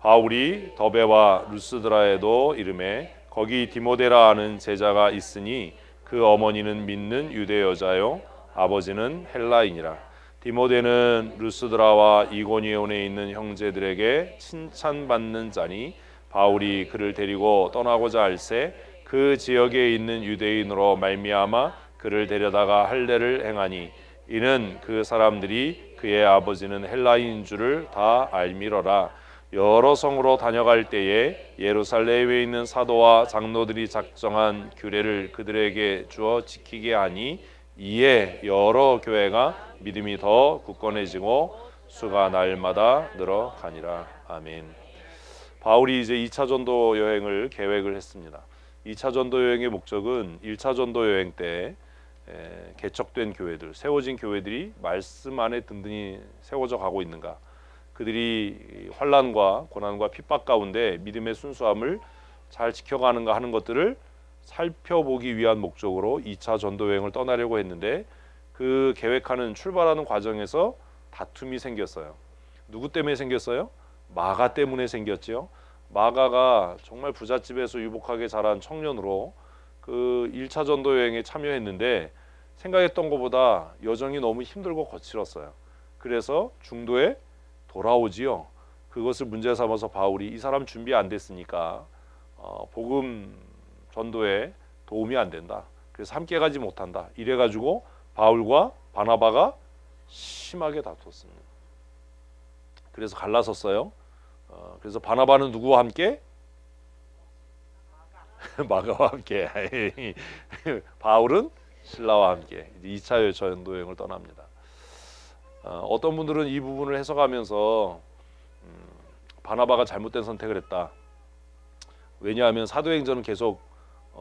바울이 더베와 루스드라에도 이르매 거기 디모데라 하는 제자가 있으니 그 어머니는 믿는 유대 여자요 아버지는 헬라인이라. 디모데는 루스드라와 이고니온에 있는 형제들에게 칭찬받는 자니 바울이 그를 데리고 떠나고자 할새 그 지역에 있는 유대인으로 말미암아 그를 데려다가 할례를 행하니 이는 그 사람들이 그의 아버지는 헬라인인 줄을 다 알미러라. 여러 성으로 다녀갈 때에 예루살렘에 있는 사도와 장로들이 작정한 규례를 그들에게 주어 지키게 하니 이에 여러 교회가 믿음이 더 굳건해지고 수가 날마다 늘어가니라. 아멘. 바울이 이제 2차 전도 여행을 계획을 했습니다. 2차 전도 여행의 목적은 1차 전도 여행 때 개척된 교회들, 세워진 교회들이 말씀 안에 든든히 세워져 가고 있는가, 그들이 환난과 고난과 핍박 가운데 믿음의 순수함을 잘 지켜가는가 하는 것들을 살펴보기 위한 목적으로 2차 전도 여행을 떠나려고 했는데 그 계획하는 출발하는 과정에서 다툼이 생겼어요. 누구 때문에 생겼어요? 마가 때문에 생겼죠. 마가가 정말 부잣집에서 유복하게 자란 청년으로 그 1차 전도 여행에 참여했는데 생각했던 것보다 여정이 너무 힘들고 거칠었어요. 그래서 중도에 돌아오지요. 그것을 문제 삼아서 바울이 이 사람 준비 안 됐으니까 복음 전도에 도움이 안 된다. 그래서 함께 가지 못한다. 이래가지고 바울과 바나바가 심하게 다퉜습니다. 그래서 갈라섰어요. 그래서 바나바는 누구와 함께? 마가와 함께. 바울은 신라와 함께 2차 전도 여행을 떠납니다. 어떤 분들은 이 부분을 해석하면서 바나바가 잘못된 선택을 했다. 왜냐하면 사도행전은 계속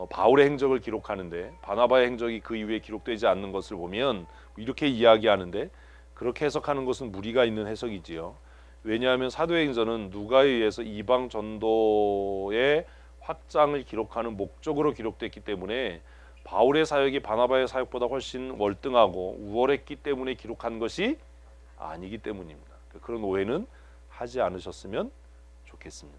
바울의 행적을 기록하는데 바나바의 행적이 그 이후에 기록되지 않는 것을 보면 이렇게 이야기하는데 그렇게 해석하는 것은 무리가 있는 해석이지요. 왜냐하면 사도행전은 누가에 의해서 이방 전도의 확장을 기록하는 목적으로 기록됐기 때문에 바울의 사역이 바나바의 사역보다 훨씬 월등하고 우월했기 때문에 기록한 것이 아니기 때문입니다. 그런 오해는 하지 않으셨으면 좋겠습니다.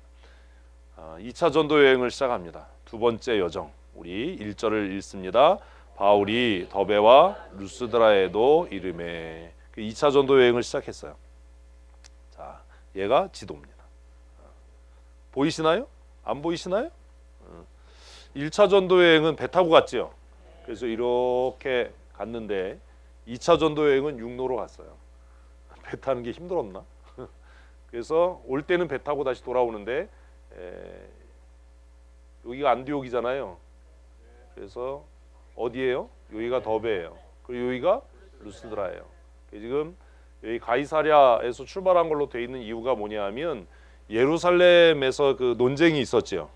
2차 전도 여행을 시작합니다. 두 번째 여정, 우리 1절을 읽습니다. 바울이 더베와 루스드라에도 이르매. 2차 전도 여행을 시작했어요. 자, 얘가 지도입니다. 보이시나요? 안 보이시나요? 1차 전도 여행은 배 타고 갔지요. 그래서 이렇게 갔는데 2차 전도 여행은 육로로 갔어요. 배 타는 게 힘들었나? 그래서 올 때는 배 타고 다시 돌아오는데 여기가 안디옥이잖아요. 그래서 어디예요? 여기가 더베예요. 그리고 여기가 루스드라예요. 지금 여기 가이사랴에서 출발한 걸로 돼 있는 이유가 뭐냐하면 예루살렘에서 그 논쟁이 있었죠.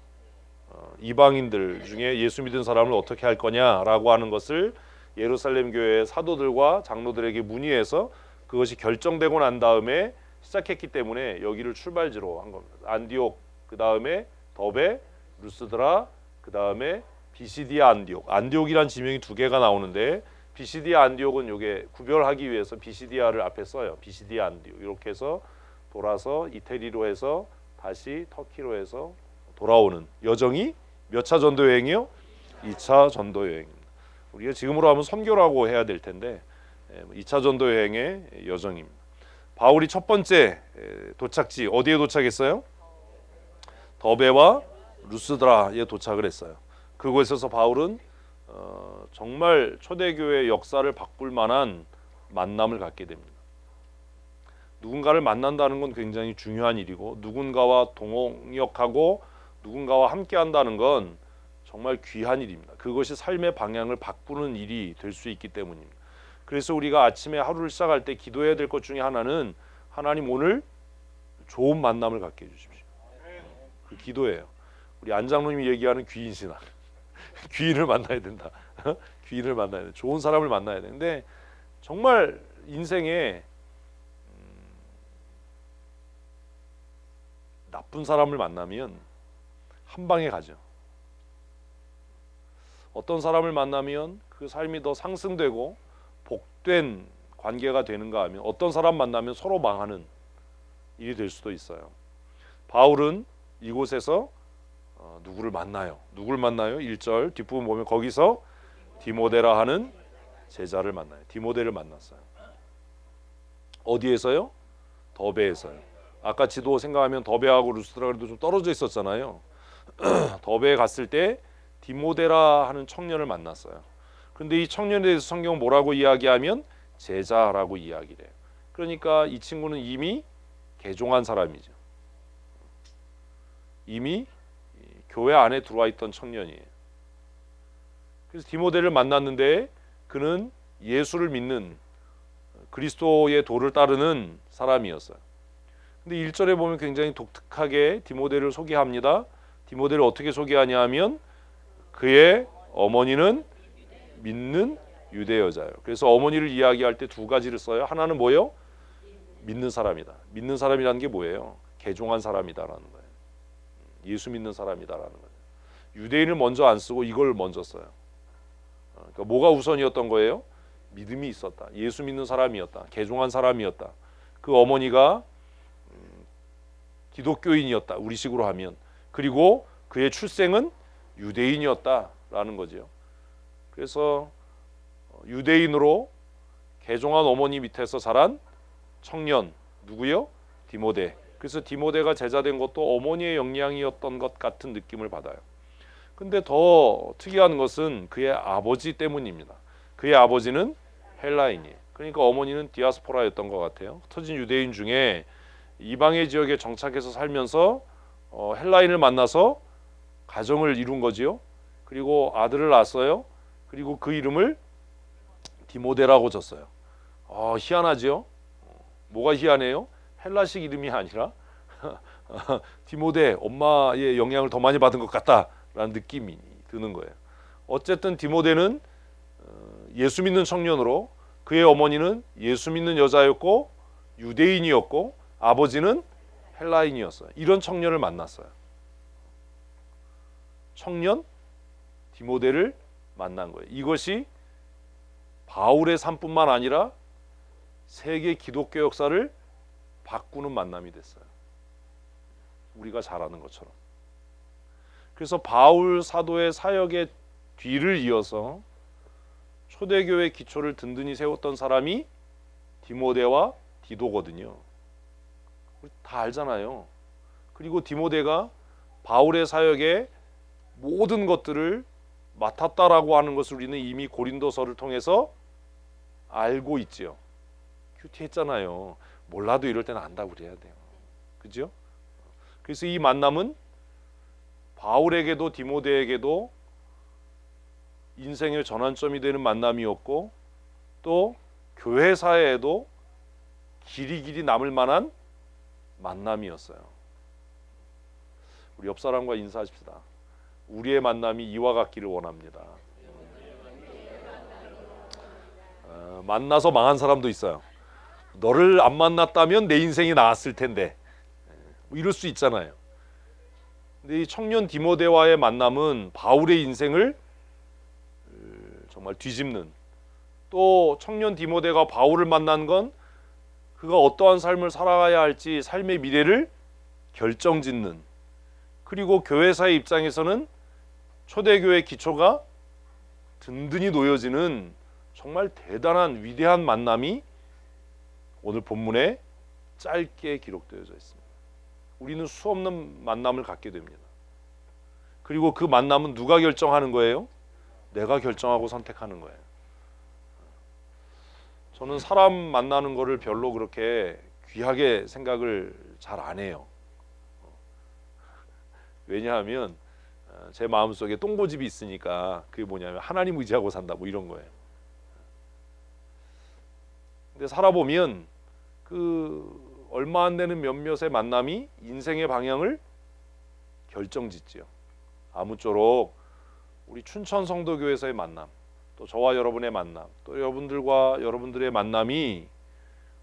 이방인들 중에 예수 믿은 사람을 어떻게 할 거냐라고 하는 것을 예루살렘 교회의 사도들과 장로들에게 문의해서 그것이 결정되고 난 다음에 시작했기 때문에 여기를 출발지로 한 겁니다. 안디옥, 그 다음에 더베, 루스드라, 그 다음에 비시디아 안디옥. 안디옥이란 지명이 두 개가 나오는데 비시디아 안디옥은 요게 구별하기 위해서 비시디아를 앞에 써요. 비시디아 안디옥. 이렇게 해서 돌아서 이태리로 해서 다시 터키로 해서 돌아오는 여정이 몇 차 전도 여행이요? 2차 전도 여행입니다. 우리가 지금으로 하면 선교라고 해야 될 텐데 2차 전도 여행의 여정입니다. 바울이 첫 번째 도착지 어디에 도착했어요? 더베와 루스드라에 도착을 했어요. 그곳에서 바울은 정말 초대교회의 역사를 바꿀 만한 만남을 갖게 됩니다. 누군가를 만난다는 건 굉장히 중요한 일이고 누군가와 동역하고 누군가와 함께 한다는 건 정말 귀한 일입니다. 그것이 삶의 방향을 바꾸는 일이 될 수 있기 때문입니다. 그래서 우리가 아침에 하루를 시작할 때 기도해야 될 것 중에 하나는 하나님 오늘 좋은 만남을 갖게 해주십시오. 그 기도예요. 우리 안장로님이 얘기하는 귀인신앙. 귀인을 만나야 된다. 귀인을 만나야 돼. 좋은 사람을 만나야 되는데 정말 인생에 나쁜 사람을 만나면 한 방에 가죠. 어떤 사람을 만나면 그 삶이 더 상승되고 복된 관계가 되는가 하면 어떤 사람 만나면 서로 망하는 일이 될 수도 있어요. 바울은 이곳에서 누구를 만나요? 누구를 만나요? 1절 뒷부분 보면 거기서 디모데라 하는 제자를 만나요. 디모데를 만났어요. 어디에서요? 더베에서요. 아까 지도 생각하면 더베하고 루스드라도 좀 떨어져 있었잖아요. 더베에 갔을 때 디모데라 하는 청년을 만났어요. 그런데 이 청년에 대해서 성경은 뭐라고 이야기하면 제자라고 이야기를 해요. 그러니까 이 친구는 이미 개종한 사람이죠. 이미 교회 안에 들어와 있던 청년이에요. 그래서 디모데를 만났는데 그는 예수를 믿는 그리스도의 도를 따르는 사람이었어요. 근데 1절에 보면 굉장히 독특하게 디모데를 소개합니다. 디모데를 어떻게 소개하냐 하면 그의 어머니는 믿는 유대 여자예요. 그래서 어머니를 이야기할 때 두 가지를 써요. 하나는 뭐예요? 믿는 사람이다. 믿는 사람이라는 게 뭐예요? 개종한 사람이다라는 거예요. 예수 믿는 사람이다라는 거예요. 유대인을 먼저 안 쓰고 이걸 먼저 써요. 그러니까 뭐가 우선이었던 거예요? 믿음이 있었다. 예수 믿는 사람이었다. 개종한 사람이었다. 그 어머니가 기독교인이었다. 우리식으로 하면. 그리고 그의 출생은 유대인이었다라는 거죠. 그래서 유대인으로 개종한 어머니 밑에서 자란 청년 누구요? 디모데. 그래서 디모데가 제자된 것도 어머니의 영향이었던 것 같은 느낌을 받아요. 근데 더 특이한 것은 그의 아버지 때문입니다. 그의 아버지는 헬라인이에요. 그러니까 어머니는 디아스포라였던 것 같아요. 흩어진 유대인 중에 이방의 지역에 정착해서 살면서 헬라인을 만나서 가정을 이룬 거지요. 그리고 아들을 낳았어요. 그리고 그 이름을 디모데라고 줬어요. 희한하죠? 뭐가 희한해요? 헬라식 이름이 아니라 디모데, 엄마의 영향을 더 많이 받은 것 같다라는 느낌이 드는 거예요. 어쨌든 디모데는 예수 믿는 청년으로 그의 어머니는 예수 믿는 여자였고 유대인이었고 아버지는 헬라인이었어요. 이런 청년을 만났어요. 청년 디모데를 만난 거예요. 이것이 바울의 삶뿐만 아니라 세계 기독교 역사를 바꾸는 만남이 됐어요. 우리가 잘 아는 것처럼. 그래서 바울 사도의 사역의 뒤를 이어서 초대교회 기초를 든든히 세웠던 사람이 디모데와 디도거든요. 우리 다 알잖아요. 그리고 디모데가 바울의 사역의 모든 것들을 맡았다라고 하는 것을 우리는 이미 고린도서를 통해서 알고 있지요. 큐티했잖아요. 몰라도 이럴 때는 안다고 그래야 돼요. 그죠? 그래서 이 만남은 바울에게도 디모데에게도 인생의 전환점이 되는 만남이었고 또 교회사에도 길이 남을 만한 만남이었어요. 우리 옆 사람과 인사하십시다. 우리의 만남이 이와 같기를 원합니다. 만나서 망한 사람도 있어요. 너를 안 만났다면 내 인생이 나았을 텐데 뭐 이럴 수 있잖아요. 근데 이 청년 디모데와의 만남은 바울의 인생을 정말 뒤집는, 또 청년 디모데가 바울을 만난 건 그가 어떠한 삶을 살아가야 할지 삶의 미래를 결정짓는, 그리고 교회사의 입장에서는 초대교회 기초가 든든히 놓여지는 정말 대단한 위대한 만남이 오늘 본문에 짧게 기록되어져 있습니다. 우리는 수없는 만남을 갖게 됩니다. 그리고 그 만남은 누가 결정하는 거예요? 내가 결정하고 선택하는 거예요. 저는 사람 만나는 거를 별로 그렇게 귀하게 생각을 잘 안 해요. 왜냐하면 제 마음속에 똥고집이 있으니까 그게 뭐냐면 하나님 의지하고 산다 뭐 이런 거예요. 근데 살아보면 그 얼마 안 되는 몇몇의 만남이 인생의 방향을 결정짓지요. 아무쪼록 우리 춘천 성도교회에서의 만남, 또 저와 여러분의 만남, 또 여러분들과 여러분들의 만남이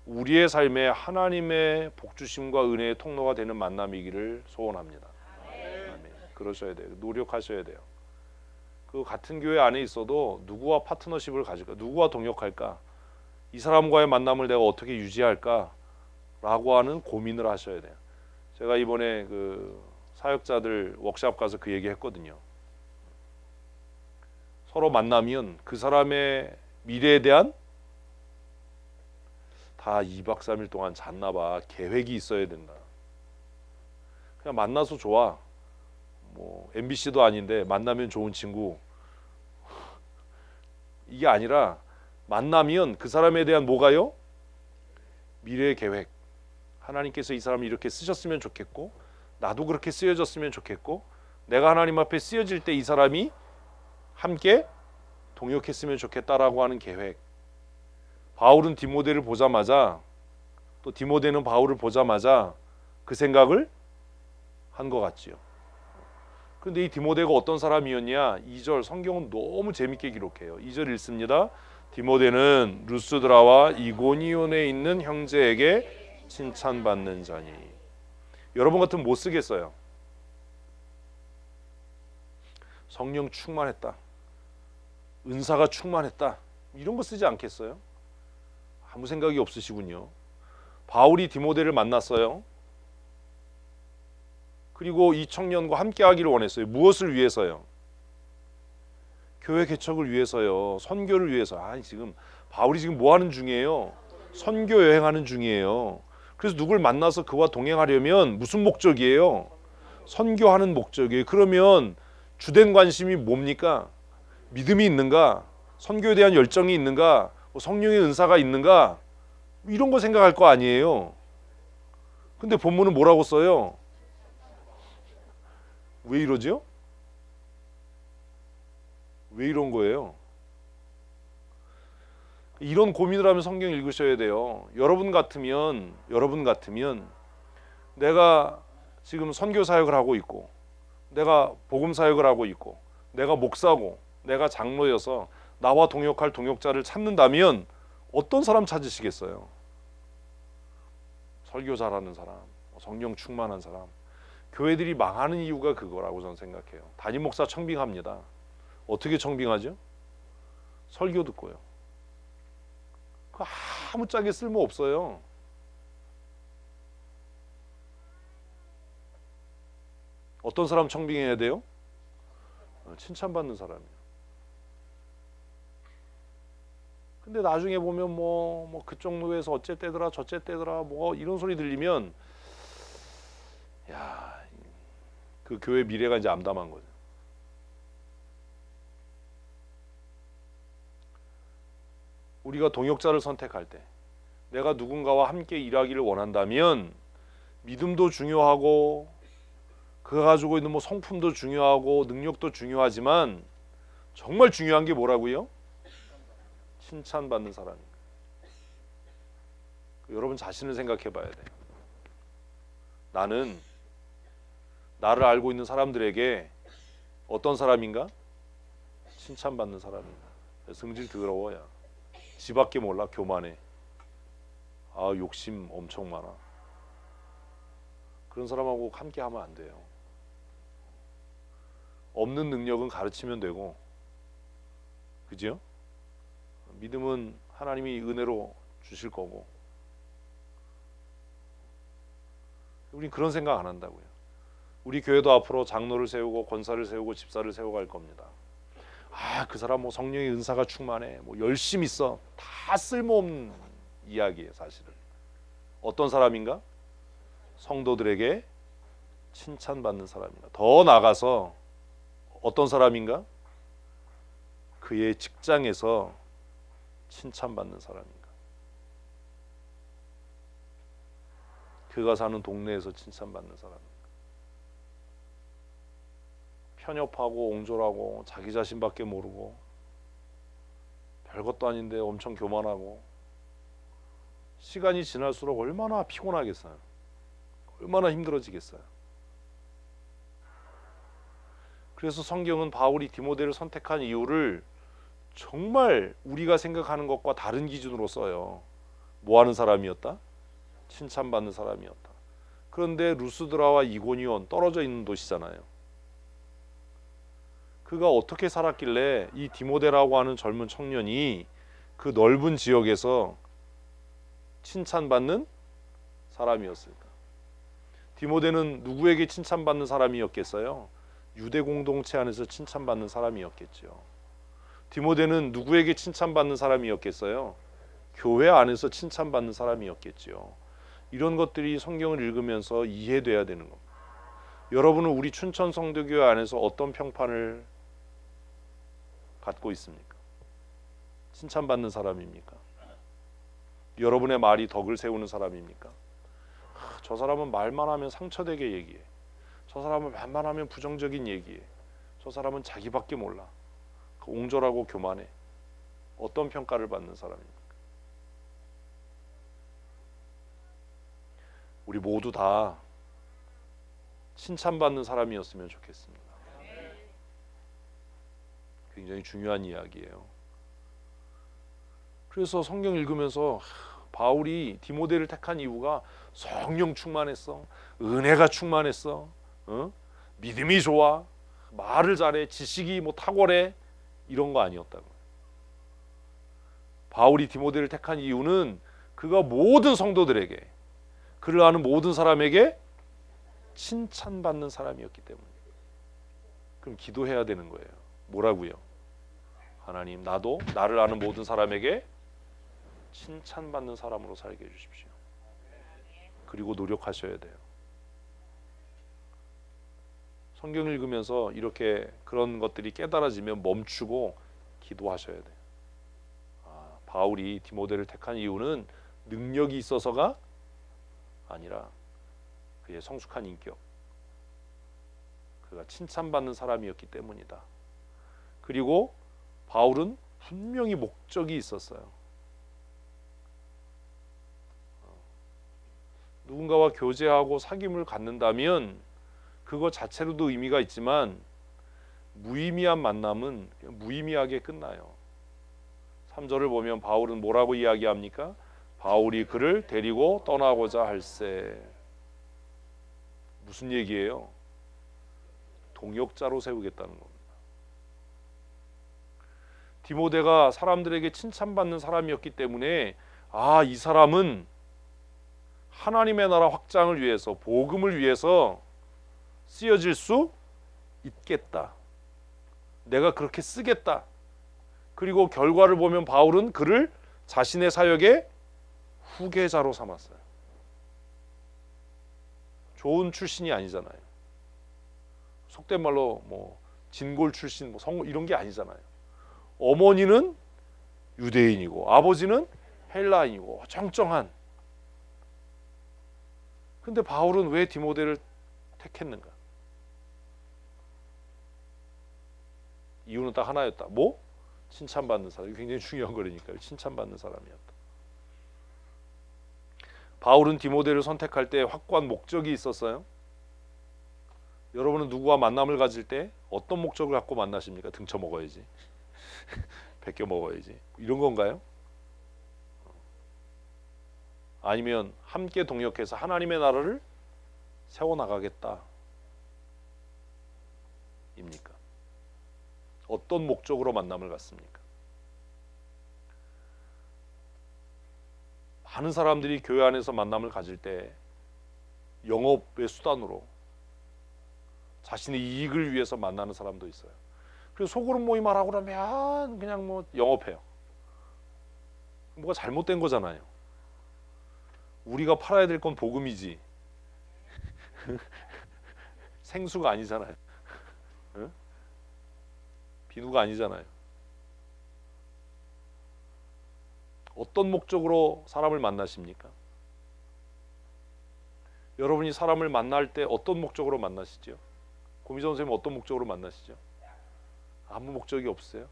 우리의 삶에 하나님의 복주심과 은혜의 통로가 되는 만남이기를 소원합니다. 아멘. 그러셔야 돼요. 노력하셔야 돼요. 그 같은 교회 안에 있어도 누구와 파트너십을 가질까? 누구와 동역할까? 이 사람과의 만남을 내가 어떻게 유지할까? 라고 하는 고민을 하셔야 돼요. 제가 이번에 그 사역자들 워크숍 가서 그 얘기 했거든요. 서로 만나면 그 사람의 미래에 대한 다 2박 3일 동안 잤나 봐. 계획이 있어야 된다. 그냥 만나서 좋아. 뭐 MBC도 아닌데 만나면 좋은 친구. 이게 아니라 만나면 그 사람에 대한 뭐가요? 미래의 계획. 하나님께서 이 사람을 이렇게 쓰셨으면 좋겠고 나도 그렇게 쓰여졌으면 좋겠고 내가 하나님 앞에 쓰여질 때 이 사람이 함께 동역했으면 좋겠다라고 하는 계획. 바울은 디모데를 보자마자 또 디모데는 바울을 보자마자 그 생각을 한 것 같지요. 그런데 이 디모데가 어떤 사람이었냐? 2절 성경은 너무 재밌게 기록해요. 2절 읽습니다. 디모데는 루스드라와 이고니온에 있는 형제에게 칭찬받는 자니. 여러분 같으면 못 쓰겠어요. 성령 충만했다. 은사가 충만했다. 이런 거 쓰지 않겠어요? 아무 생각이 없으시군요. 바울이 디모데를 만났어요. 그리고 이 청년과 함께 하기를 원했어요. 무엇을 위해서요? 교회 개척을 위해서요. 선교를 위해서. 지금 바울이 지금 뭐 하는 중이에요? 선교 여행하는 중이에요. 그래서 누굴 만나서 그와 동행하려면 무슨 목적이에요? 선교하는 목적이에요. 그러면 주된 관심이 뭡니까? 믿음이 있는가? 선교에 대한 열정이 있는가? 성령의 은사가 있는가? 이런 거 생각할 거 아니에요. 근데 본문은 뭐라고 써요? 왜 이러죠? 왜 이런 거예요? 이런 고민을 하면 성경 읽으셔야 돼요. 여러분 같으면 내가 지금 선교 사역을 하고 있고 내가 복음 사역을 하고 있고 내가 목사고 내가 장로여서 나와 동역할 동역자를 찾는다면 어떤 사람 찾으시겠어요? 설교 잘하는 사람, 성령 충만한 사람. 교회들이 망하는 이유가 그거라고 저는 생각해요. 담임 목사 청빙합니다. 어떻게 청빙하죠? 설교 듣고요. 그 아무짝에 쓸모 없어요. 어떤 사람 청빙해야 돼요? 칭찬받는 사람이에요. 근데 나중에 보면 뭐 그쪽 노예에서 어째 떼더라 저째 떼더라 뭐 이런 소리 들리면 야, 그 교회 미래가 이제 암담한 거죠. 우리가 동역자를 선택할 때 내가 누군가와 함께 일하기를 원한다면 믿음도 중요하고 그가 가지고 있는 뭐 성품도 중요하고 능력도 중요하지만 정말 중요한 게 뭐라고요? 칭찬받는 사람입니다. 여러분 자신을 생각해 봐야 돼요. 나는 나를 알고 있는 사람들에게 어떤 사람인가? 칭찬받는 사람인가? 성질 더러워야. 지밖에 몰라. 교만해. 욕심 엄청 많아. 그런 사람하고 함께 하면 안 돼요. 없는 능력은 가르치면 되고, 그죠? 믿음은 하나님이 은혜로 주실 거고, 우린 그런 생각 안 한다고요. 우리 교회도 앞으로 장로를 세우고 권사를 세우고 집사를 세워갈 겁니다. 그 사람 뭐 성령의 은사가 충만해, 뭐 열심히 있어, 다 쓸모없는 이야기예요. 사실은 어떤 사람인가? 성도들에게 칭찬받는 사람인가? 더 나아가서 어떤 사람인가? 그의 직장에서 칭찬받는 사람인가? 그가 사는 동네에서 칭찬받는 사람인가? 편협하고 옹졸하고 자기 자신밖에 모르고 별것도 아닌데 엄청 교만하고 시간이 지날수록 얼마나 피곤하겠어요. 얼마나 힘들어지겠어요. 그래서 성경은 바울이 디모데를 선택한 이유를 정말 우리가 생각하는 것과 다른 기준으로 써요. 뭐 하는 사람이었다? 칭찬받는 사람이었다. 그런데 루스드라와 이고니온 떨어져 있는 도시잖아요. 그가 어떻게 살았길래 이 디모데라고 하는 젊은 청년이 그 넓은 지역에서 칭찬받는 사람이었을까? 디모데는 누구에게 칭찬받는 사람이었겠어요? 유대 공동체 안에서 칭찬받는 사람이었겠죠. 디모데는 누구에게 칭찬받는 사람이었겠어요? 교회 안에서 칭찬받는 사람이었겠죠. 이런 것들이 성경을 읽으면서 이해돼야 되는 겁니다. 여러분은 우리 춘천 성도교회 안에서 어떤 평판을 갖고 있습니까? 칭찬받는 사람입니까? 여러분의 말이 덕을 세우는 사람입니까? 저 사람은 말만 하면 상처되게 얘기해. 저 사람은 말만 하면 부정적인 얘기해. 저 사람은 자기밖에 몰라. 옹졸하고 교만해. 어떤 평가를 받는 사람입니까? 우리 모두 다 칭찬받는 사람이었으면 좋겠습니다. 굉장히 중요한 이야기예요. 그래서 성경 읽으면서 바울이 디모데를 택한 이유가 성령 충만했어, 은혜가 충만했어, 믿음이 좋아, 말을 잘해, 지식이 뭐 탁월해, 이런 거 아니었다고. 바울이 디모데를 택한 이유는 그가 모든 성도들에게, 그를 아는 모든 사람에게 칭찬받는 사람이었기 때문에. 그럼 기도해야 되는 거예요. 뭐라고요? 하나님, 나도 나를 아는 모든 사람에게 칭찬받는 사람으로 살게 해주십시오. 그리고 노력하셔야 돼요. 성경 읽으면서 이렇게 그런 것들이 깨달아지면 멈추고 기도하셔야 돼요. 바울이 디모데를 택한 이유는 능력이 있어서가 아니라 그의 성숙한 인격, 그가 칭찬받는 사람이었기 때문이다. 그리고 바울은 분명히 목적이 있었어요. 누군가와 교제하고 사귐을 갖는다면 그거 자체로도 의미가 있지만 무의미한 만남은 무의미하게 끝나요. 3절을 보면 바울은 뭐라고 이야기합니까? 바울이 그를 데리고 떠나고자 할세. 무슨 얘기예요? 동역자로 세우겠다는 겁니다. 디모데가 사람들에게 칭찬받는 사람이었기 때문에 이 사람은 하나님의 나라 확장을 위해서, 복음을 위해서 쓰여질 수 있겠다. 내가 그렇게 쓰겠다. 그리고 결과를 보면 바울은 그를 자신의 사역의 후계자로 삼았어요. 좋은 출신이 아니잖아요. 속된 말로 뭐 진골 출신, 뭐 성우 이런 게 아니잖아요. 어머니는 유대인이고 아버지는 헬라인이고 정정한. 근데 바울은 왜 디모데를 택했는가? 이유는 딱 하나였다. 뭐? 칭찬받는 사람. 굉장히 중요한 거니까요. 칭찬받는 사람이었다. 바울은 디모데를 선택할 때 확고한 목적이 있었어요. 여러분은 누구와 만남을 가질 때 어떤 목적을 갖고 만나십니까? 등쳐 먹어야지. 베껴 먹어야지. 이런 건가요? 아니면 함께 동역해서 하나님의 나라를 세워나가겠다 입니까? 어떤 목적으로 만남을 갖습니까? 많은 사람들이 교회 안에서 만남을 가질 때 영업의 수단으로 자신의 이익을 위해서 만나는 사람도 있어요. 그래서 소그룹 모임을 하고 그러면 그냥 뭐 영업해요. 뭐가 잘못된 거잖아요. 우리가 팔아야 될 건 복음이지 생수가 아니잖아요. 응? 비누가 아니잖아요. 어떤 목적으로 사람을 만나십니까? 여러분이 사람을 만날 때 어떤 목적으로 만나시죠? 고미정 선생님 어떤 목적으로 만나시죠? 아무 목적이 없어요?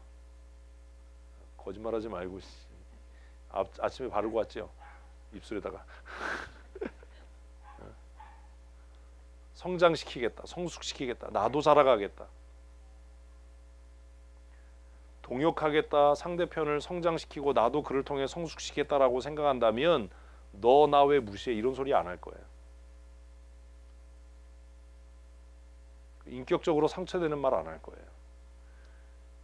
거짓말하지 말고 아침에 바르고 왔죠? 입술에다가 성장시키겠다, 성숙시키겠다, 나도 자라가겠다, 동역하겠다, 상대편을 성장시키고 나도 그를 통해 성숙시키겠다라고 생각한다면 너 나 왜 무시해 이런 소리 안 할 거예요. 인격적으로 상처되는 말 안 할 거예요.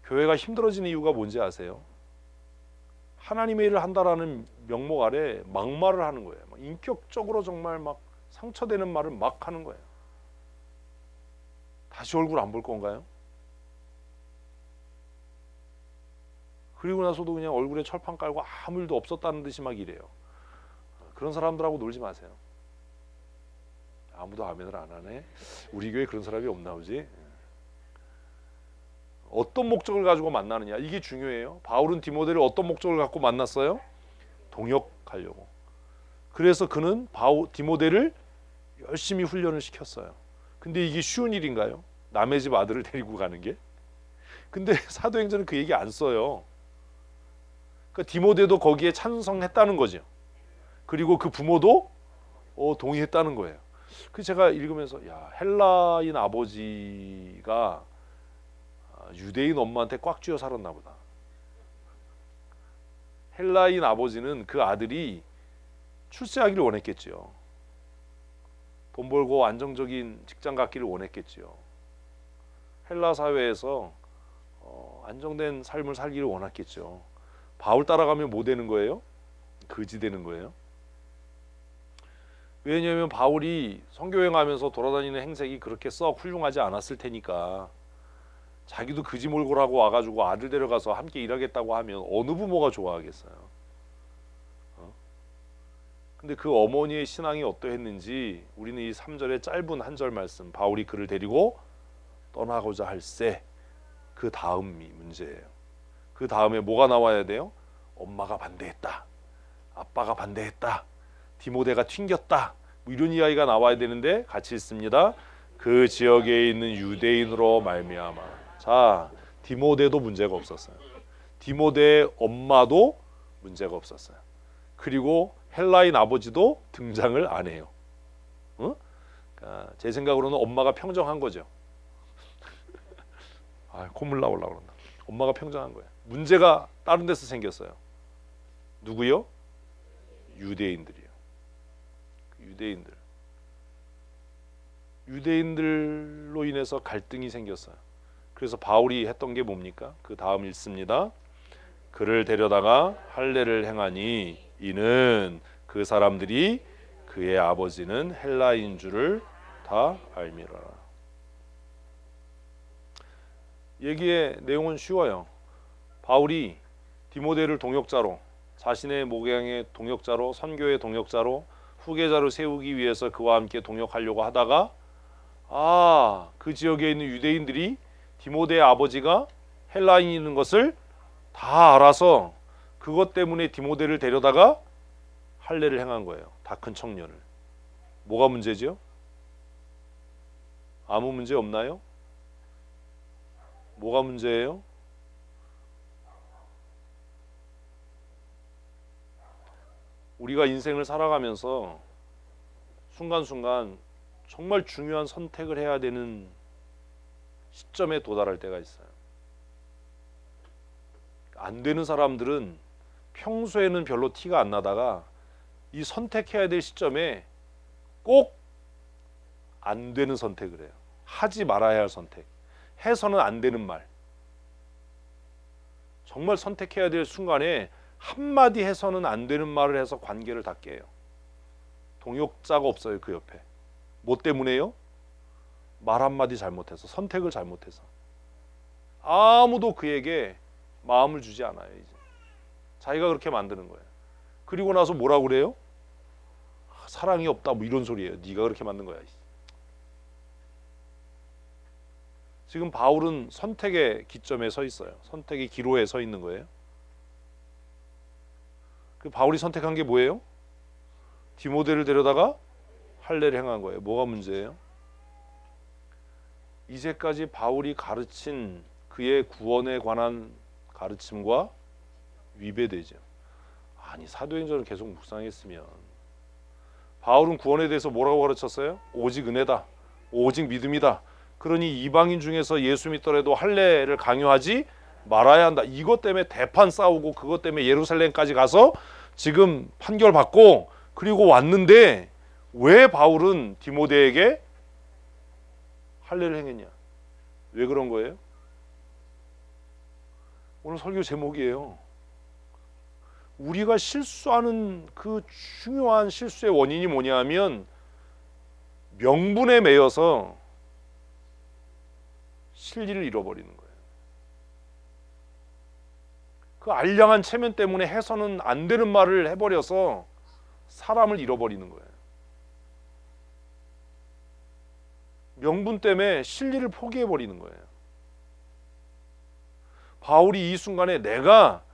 교회가 힘들어지는 이유가 뭔지 아세요? 하나님의 일을 한다라는 명목 아래 막말을 하는 거예요. 인격적으로 정말 막 상처되는 말을 막 하는 거예요. 다시 얼굴 안 볼 건가요? 그리고 나서도 그냥 얼굴에 철판 깔고 아무 일도 없었다는 듯이 막 이래요. 그런 사람들하고 놀지 마세요. 아무도 아멘을 안 하네. 우리 교회 그런 사람이 없나 보지. 어떤 목적을 가지고 만나느냐, 이게 중요해요. 바울은 디모데를 어떤 목적을 갖고 만났어요? 동역하려고. 그래서 그는 디모데를 열심히 훈련을 시켰어요. 근데 이게 쉬운 일인가요? 남의 집 아들을 데리고 가는 게? 근데 사도행전은 그 얘기 안 써요. 그러니까 디모데도 거기에 찬성했다는 거죠. 그리고 그 부모도 동의했다는 거예요. 그 제가 읽으면서 야, 헬라인 아버지가 유대인 엄마한테 꽉 쥐어 살았나 보다. 헬라인 아버지는 그 아들이 출세하기를 원했겠지요. 돈 벌고 안정적인 직장 갖기를 원했겠지요. 헬라 사회에서 안정된 삶을 살기를 원했겠죠. 바울 따라가면 뭐 되는 거예요? 거지 되는 거예요. 왜냐하면 바울이 선교행하면서 돌아다니는 행색이 그렇게 썩 훌륭하지 않았을 테니까. 자기도 그지 몰골하고 와가지고 아들 데려가서 함께 일하겠다고 하면 어느 부모가 좋아하겠어요. 근데 그 어머니의 신앙이 어떠했는지 우리는 이 3절의 짧은 한 절 말씀, 바울이 그를 데리고 떠나고자 할세, 그 다음이 문제예요. 그 다음에 뭐가 나와야 돼요? 엄마가 반대했다, 아빠가 반대했다, 디모데가 튕겼다, 뭐 이런 이야기가 나와야 되는데 같이 읽습니다. 그 지역에 있는 유대인으로 말미암아. 자, 디모데도 문제가 없었어요. 디모데의 엄마도 문제가 없었어요. 그리고 헬라인 아버지도 등장을 안 해요. 그러니까 제 생각으로는 엄마가 평정한 거죠. 콧물 나오려고 그런다. 엄마가 평정한 거예요. 문제가 다른 데서 생겼어요. 누구요? 유대인들이요. 유대인들로 인해서 갈등이 생겼어요. 그래서 바울이 했던 게 뭡니까? 그 다음 읽습니다. 그를 데려다가 할례를 행하니 이는 그 사람들이 그의 아버지는 헬라인 줄을 다 알미라. 얘기의 내용은 쉬워요. 바울이 디모데를 동역자로, 자신의 목양의 동역자로, 선교의 동역자로, 후계자로 세우기 위해서 그와 함께 동역하려고 하다가 그 지역에 있는 유대인들이 디모데의 아버지가 헬라인인 것을 다 알아서 그것 때문에 디모데를 데려다가 할례를 행한 거예요. 다 큰 청년을. 뭐가 문제죠? 아무 문제 없나요? 뭐가 문제예요? 우리가 인생을 살아가면서 순간순간 정말 중요한 선택을 해야 되는 시점에 도달할 때가 있어요. 안 되는 사람들은 평소에는 별로 티가 안 나다가 이 선택해야 될 시점에 꼭 안 되는 선택을 해요. 하지 말아야 할 선택, 해서는 안 되는 말. 정말 선택해야 될 순간에 한마디 해서는 안 되는 말을 해서 관계를 다 깨요. 동역자가 없어요. 그 옆에. 뭐 때문에요? 말 한마디 잘못해서, 선택을 잘못해서. 아무도 그에게 마음을 주지 않아요. 이제 자기가 그렇게 만드는 거예요. 그리고 나서 뭐라고 그래요? 사랑이 없다, 뭐 이런 소리예요. 네가 그렇게 만든 거야. 지금 바울은 선택의 기점에 서 있어요. 선택의 기로에 서 있는 거예요. 그 바울이 선택한 게 뭐예요? 디모데를 데려다가 할례를 행한 거예요. 뭐가 문제예요? 이제까지 바울이 가르친 그의 구원에 관한 가르침과 위배되죠. 아니, 사도행전을 계속 묵상했으면 바울은 구원에 대해서 뭐라고 가르쳤어요? 오직 은혜다, 오직 믿음이다. 그러니 이방인 중에서 예수 믿더라도 할례를 강요하지 말아야 한다. 이것 때문에 대판 싸우고 그것 때문에 예루살렘까지 가서 지금 판결 받고 그리고 왔는데 왜 바울은 디모데에게 할례를 행했냐? 왜 그런 거예요? 오늘 설교 제목이에요. 우리가 실수하는 그 중요한 실수의 원인이 뭐냐면 명분에 매여서 실리를 잃어버리는 거예요. 그 알량한 체면 때문에 해서는 안 되는 말을 해버려서 사람을 잃어버리는 거예요. 명분 때문에 실리를 포기해버리는 거예요. 바울이 이 순간에 내가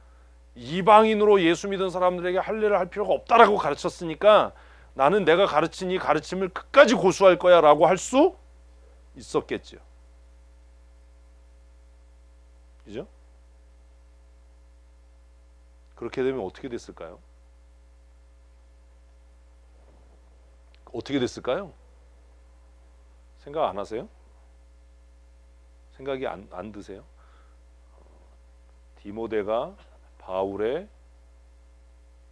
이방인으로 예수 믿은 사람들에게 할례를 할 필요가 없다라고 가르쳤으니까 나는 내가 가르친 이 가르침을 끝까지 고수할 거야 라고 할 수 있었겠죠. 그죠? 그렇게 되면 어떻게 됐을까요? 어떻게 됐을까요? 생각 안 하세요? 생각이 안 드세요? 디모데가 바울의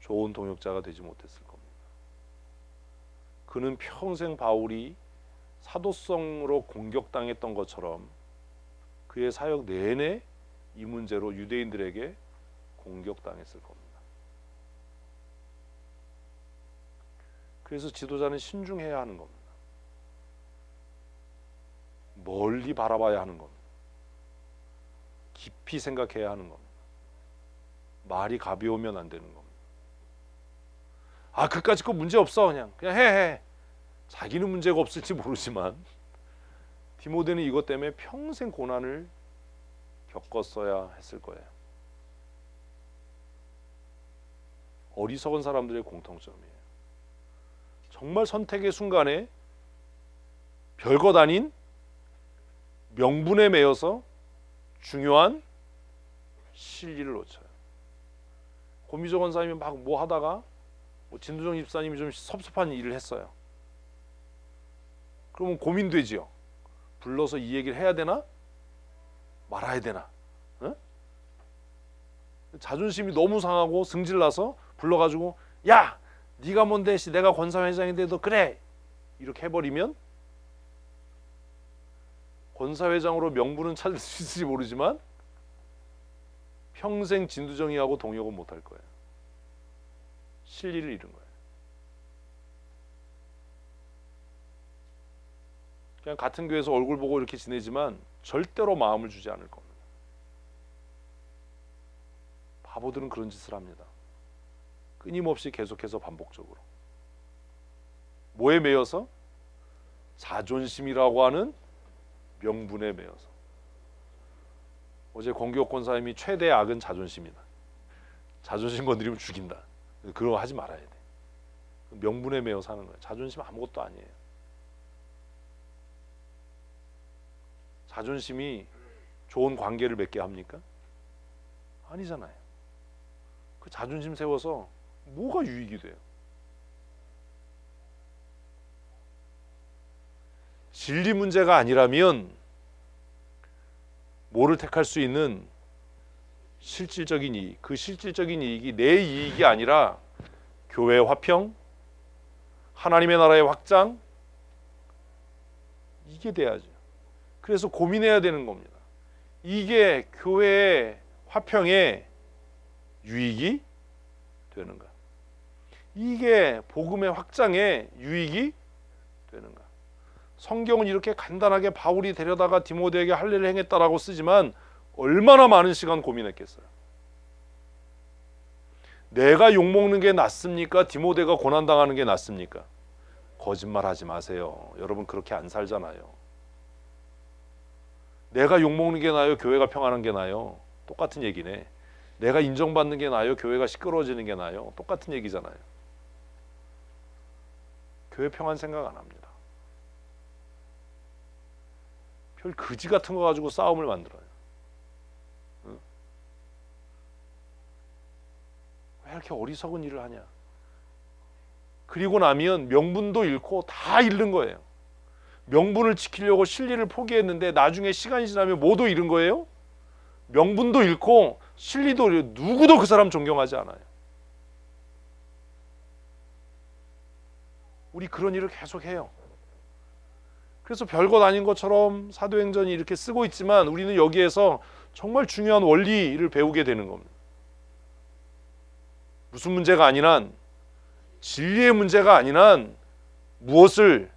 좋은 동역자가 되지 못했을 겁니다. 그는 평생 바울이 사도성으로 공격당했던 것처럼 그의 사역 내내 이 문제로 유대인들에게 공격당했을 겁니다. 그래서 지도자는 신중해야 하는 겁니다. 멀리 바라봐야 하는 겁니다. 깊이 생각해야 하는 겁니다. 말이 가벼우면 안 되는 겁니다. 그까짓 거 문제 없어. 그냥 해. 자기는 문제가 없을지 모르지만 디모데는 이것 때문에 평생 고난을 겪었어야 했을 거예요. 어리석은 사람들의 공통점이에요. 정말 선택의 순간에 별것 아닌 명분에 매여서 중요한 실리를 놓쳐요. 고미조 권사님이 막 뭐 하다가 진두정 집사님이 좀 섭섭한 일을 했어요. 그러면 고민되지요. 불러서 이 얘기를 해야 되나? 말아야 되나? 응? 자존심이 너무 상하고 승질나서 불러가지고 야! 네가 뭔데 내가 권사회장인데도 그래! 이렇게 해버리면 권사회장으로 명분은 찾을 수 있을지 모르지만 평생 진두정이하고 동역은 못할 거예요. 실리를 잃은 거예요. 그냥 같은 교회에서 얼굴 보고 이렇게 지내지만 절대로 마음을 주지 않을 겁니다. 바보들은 그런 짓을 합니다. 끊임없이 계속해서 반복적으로. 뭐에 매여서? 자존심이라고 하는 명분에 매여서. 어제 권기옥 권사님이 최대의 악은 자존심이다. 자존심 건드리면 죽인다. 그런 거 하지 말아야 돼. 명분에 매여 사는 거예요. 자존심 아무것도 아니에요. 자존심이 좋은 관계를 맺게 합니까? 아니잖아요. 그 자존심 세워서 뭐가 유익이 돼요? 진리 문제가 아니라면 뭐를 택할 수 있는 실질적인 이익, 그 실질적인 이익이 내 이익이 아니라 교회의 화평, 하나님의 나라의 확장, 이게 돼야죠. 그래서 고민해야 되는 겁니다. 이게 교회의 화평에 유익이 되는가? 이게 복음의 확장에 유익이 되는가? 성경은 이렇게 간단하게 바울이 데려다가 디모데에게 할례를 행했다라고 쓰지만 얼마나 많은 시간 고민했겠어요. 내가 욕먹는 게 낫습니까? 디모데가 고난당하는 게 낫습니까? 거짓말하지 마세요. 여러분 그렇게 안 살잖아요. 내가 욕먹는 게 나아요? 교회가 평안한 게 나아요? 똑같은 얘기네. 내가 인정받는 게 나아요? 교회가 시끄러워지는 게 나아요? 똑같은 얘기잖아요. 교회 평안 생각 안 합니다. 별 거지 같은 거 가지고 싸움을 만들어요. 응? 왜 이렇게 어리석은 일을 하냐? 그리고 나면 명분도 잃고 다 잃는 거예요. 명분을 지키려고 실리를 포기했는데 나중에 시간이 지나면 뭐도 잃은 거예요? 명분도 잃고 실리도 잃고 누구도 그 사람 존경하지 않아요. 우리 그런 일을 계속 해요. 그래서 별것 아닌 것처럼 사도행전이 이렇게 쓰고 있지만 우리는 여기에서 정말 중요한 원리를 배우게 되는 겁니다. 무슨 문제가 아니란 진리의 문제가 아니란 무엇을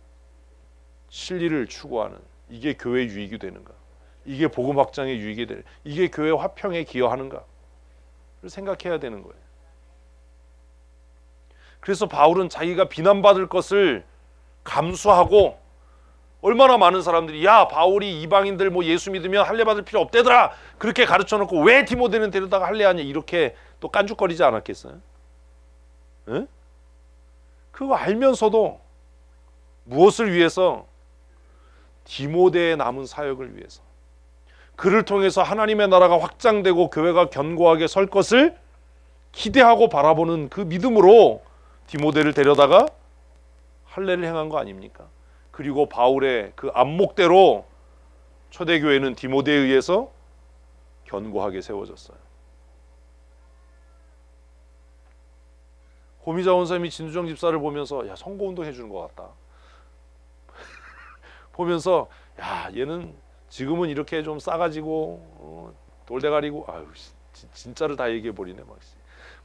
진리를 추구하는, 이게 교회 유익이 되는가? 이게 복음 확장의 유익이 되는, 이게 교회 화평에 기여하는가를 생각해야 되는 거예요. 그래서 바울은 자기가 비난받을 것을 감수하고, 얼마나 많은 사람들이 야 바울이 이방인들 뭐 예수 믿으면 할례 받을 필요 없대더라 그렇게 가르쳐 놓고 왜 디모데는 데려다가 할례하냐 이렇게 또 깐죽거리지 않았겠어요? 응? 그거 알면서도 무엇을 위해서? 디모데의 남은 사역을 위해서, 그를 통해서 하나님의 나라가 확장되고 교회가 견고하게 설 것을 기대하고 바라보는 그 믿음으로 디모데를 데려다가 할례를 행한 거 아닙니까? 그리고 바울의 그 안목대로 초대교회는 디모데에 의해서 견고하게 세워졌어요. 고미자 원사님이 진두정 집사를 보면서 야 선거운동 해주는 것 같다 보면서 야 얘는 지금은 이렇게 좀 싸가지고 돌대가리고 아유 진짜를 다 얘기해버리네 막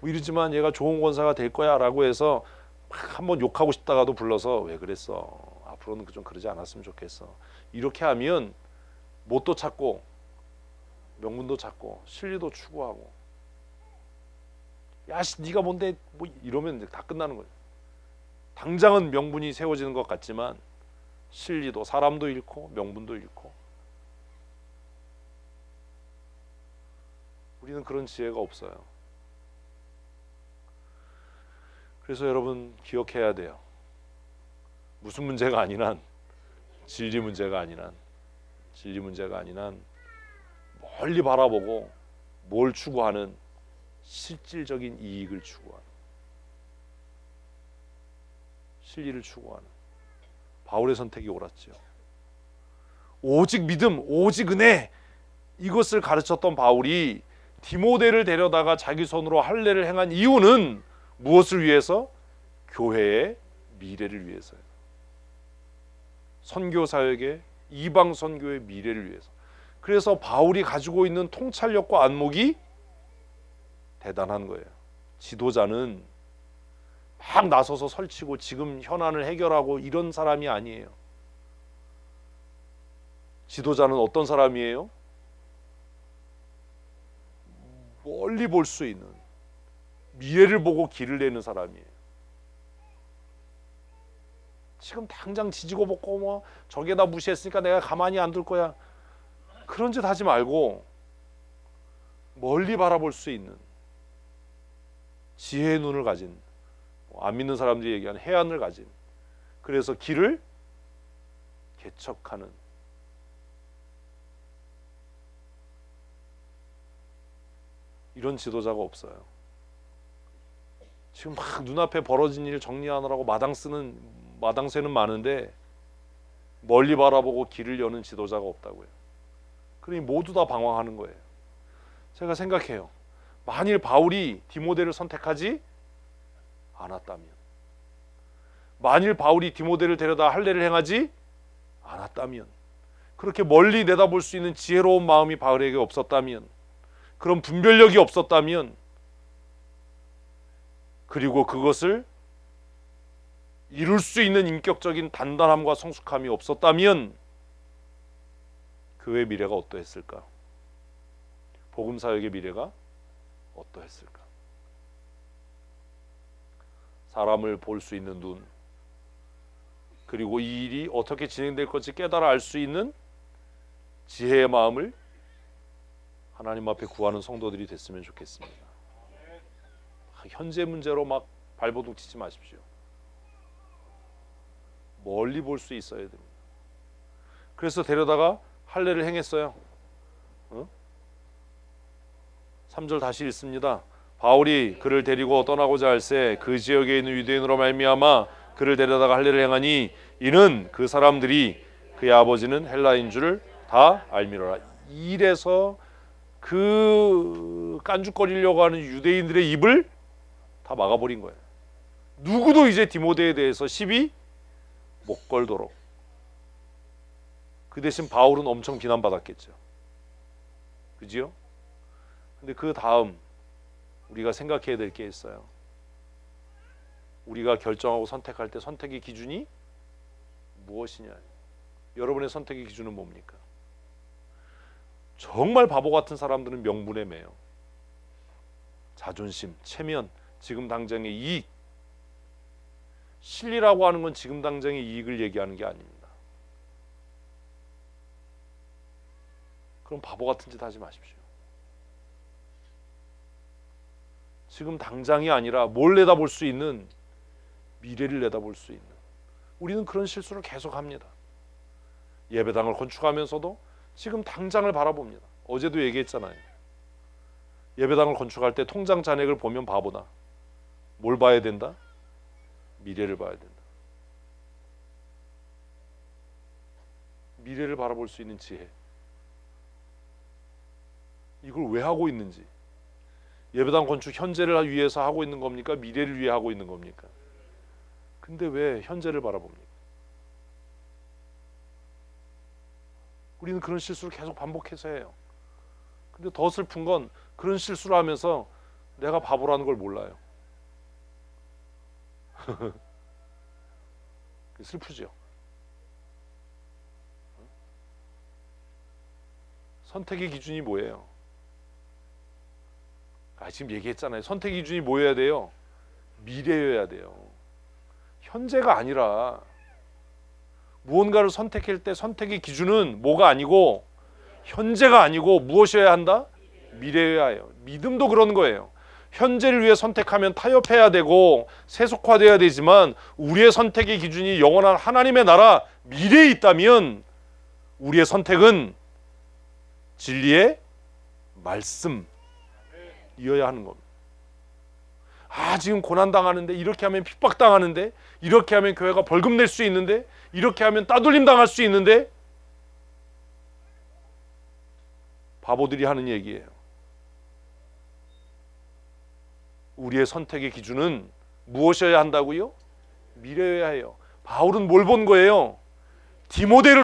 뭐 이러지만 얘가 좋은 권사가 될 거야 라고 해서 막 한번 욕하고 싶다가도 불러서 왜 그랬어, 앞으로는 좀 그러지 않았으면 좋겠어, 이렇게 하면 못도 찾고 명분도 찾고 실리도 추구하고 야씨 네가 뭔데 뭐 이러면 다 끝나는 거예요. 당장은 명분이 세워지는 것 같지만 실리도 사람도 잃고 명분도 잃고, 우리는 그런 지혜가 없어요. 그래서 여러분 기억해야 돼요. 무슨 문제가 아닌 한, 진리 문제가 아닌 한, 진리 문제가 아닌 한 멀리 바라보고 뭘 추구하는, 실질적인 이익을 추구하는, 진리를 추구하는 바울의 선택이 옳았지요. 오직 믿음, 오직 은혜, 이것을 가르쳤던 바울이 디모데를 데려다가 자기 손으로 할례를 행한 이유는 무엇을 위해서? 교회의 미래를 위해서요. 선교 사역의, 이방 선교의 미래를 위해서. 그래서 바울이 가지고 있는 통찰력과 안목이 대단한 거예요. 지도자는 막 나서서 설치고 지금 현안을 해결하고 이런 사람이 아니에요. 지도자는 어떤 사람이에요? 멀리 볼 수 있는, 미래를 보고 길을 내는 사람이에요. 지금 당장 지지고 볶고 뭐 저게 나 무시했으니까 내가 가만히 안 둘 거야, 그런 짓 하지 말고 멀리 바라볼 수 있는 지혜의 눈을 가진, 안 믿는 사람들이 얘기하는 해안을 가진, 그래서 길을 개척하는, 이런 지도자가 없어요. 지금 막 눈앞에 벌어진 일 정리하느라고 마당쇠는 많은데 멀리 바라보고 길을 여는 지도자가 없다고요. 그러니 모두 다 방황하는 거예요. 제가 생각해요. 만일 바울이 디모데를 선택하지 않았다면, 만일 바울이 디모데를 데려다 할례를 행하지 않았다면, 그렇게 멀리 내다볼 수 있는 지혜로운 마음이 바울에게 없었다면, 그런 분별력이 없었다면, 그리고 그것을 이룰 수 있는 인격적인 단단함과 성숙함이 없었다면 교회의 미래가 어떠했을까? 복음 사역의 미래가 어떠했을까? 사람을 볼 수 있는 눈, 그리고 이 일이 어떻게 진행될 것인지 깨달아 알 수 있는 지혜의 마음을 하나님 앞에 구하는 성도들이 됐으면 좋겠습니다. 현재 문제로 막 발버둥 치지 마십시오. 멀리 볼 수 있어야 됩니다. 그래서 데려다가 할례를 행했어요. 3절 다시 읽습니다. 바울이 그를 데리고 떠나고자 할새 그 지역에 있는 유대인으로 말미암아 그를 데려다가 할례를 행하니 이는 그 사람들이 그의 아버지는 헬라인 줄을 다 알미로라. 이래서 그 깐죽거리려고 하는 유대인들의 입을 다 막아버린 거예요. 누구도 이제 디모데에 대해서 시비 못 걸도록. 그 대신 바울은 엄청 비난받았겠죠. 그지요? 근데 그 다음 우리가 생각해야 될 게 있어요. 우리가 결정하고 선택할 때 선택의 기준이 무엇이냐. 여러분의 선택의 기준은 뭡니까? 정말 바보 같은 사람들은 명분에 매여. 자존심, 체면, 지금 당장의 이익. 진리라고 하는 건 지금 당장의 이익을 얘기하는 게 아닙니다. 그럼 바보 같은 짓 하지 마십시오. 지금 당장이 아니라 뭘 내다볼 수 있는, 미래를 내다볼 수 있는. 우리는 그런 실수를 계속합니다. 예배당을 건축하면서도 지금 당장을 바라봅니다. 어제도 얘기했잖아요. 예배당을 건축할 때 통장 잔액을 보면 바보다. 뭘 봐야 된다? 미래를 봐야 된다. 미래를 바라볼 수 있는 지혜. 이걸 왜 하고 있는지. 예배당 건축 현재를 위해서 하고 있는 겁니까? 미래를 위해 하고 있는 겁니까? 근데 왜 현재를 바라봅니까? 우리는 그런 실수를 계속 반복해서 해요. 근데 더 슬픈 건 그런 실수를 하면서 내가 바보라는 걸 몰라요. 슬프죠. 선택의 기준이 뭐예요? 지금 얘기했잖아요. 선택의 기준이 뭐여야 돼요? 미래여야 돼요. 현재가 아니라, 무언가를 선택할 때 선택의 기준은 뭐가 아니고, 현재가 아니고 무엇이어야 한다? 미래여야 해요. 믿음도 그런 거예요. 현재를 위해 선택하면 타협해야 되고 세속화돼야 되지만, 우리의 선택의 기준이 영원한 하나님의 나라 미래에 있다면 우리의 선택은 진리의 말씀이어야 하는 겁니다. 지금 고난당하는데, 이렇게 하면 핍박당하는데, 이렇게 하면 교회가 벌금 낼 수 있는데, 이렇게 하면 따돌림 당할 수 있는데, 바보들이 하는 얘기예요. 우리의 선택의 기준은 무엇이어야 한다고요? 미래여야 해요. 바울은 뭘 본 거예요? 디모데를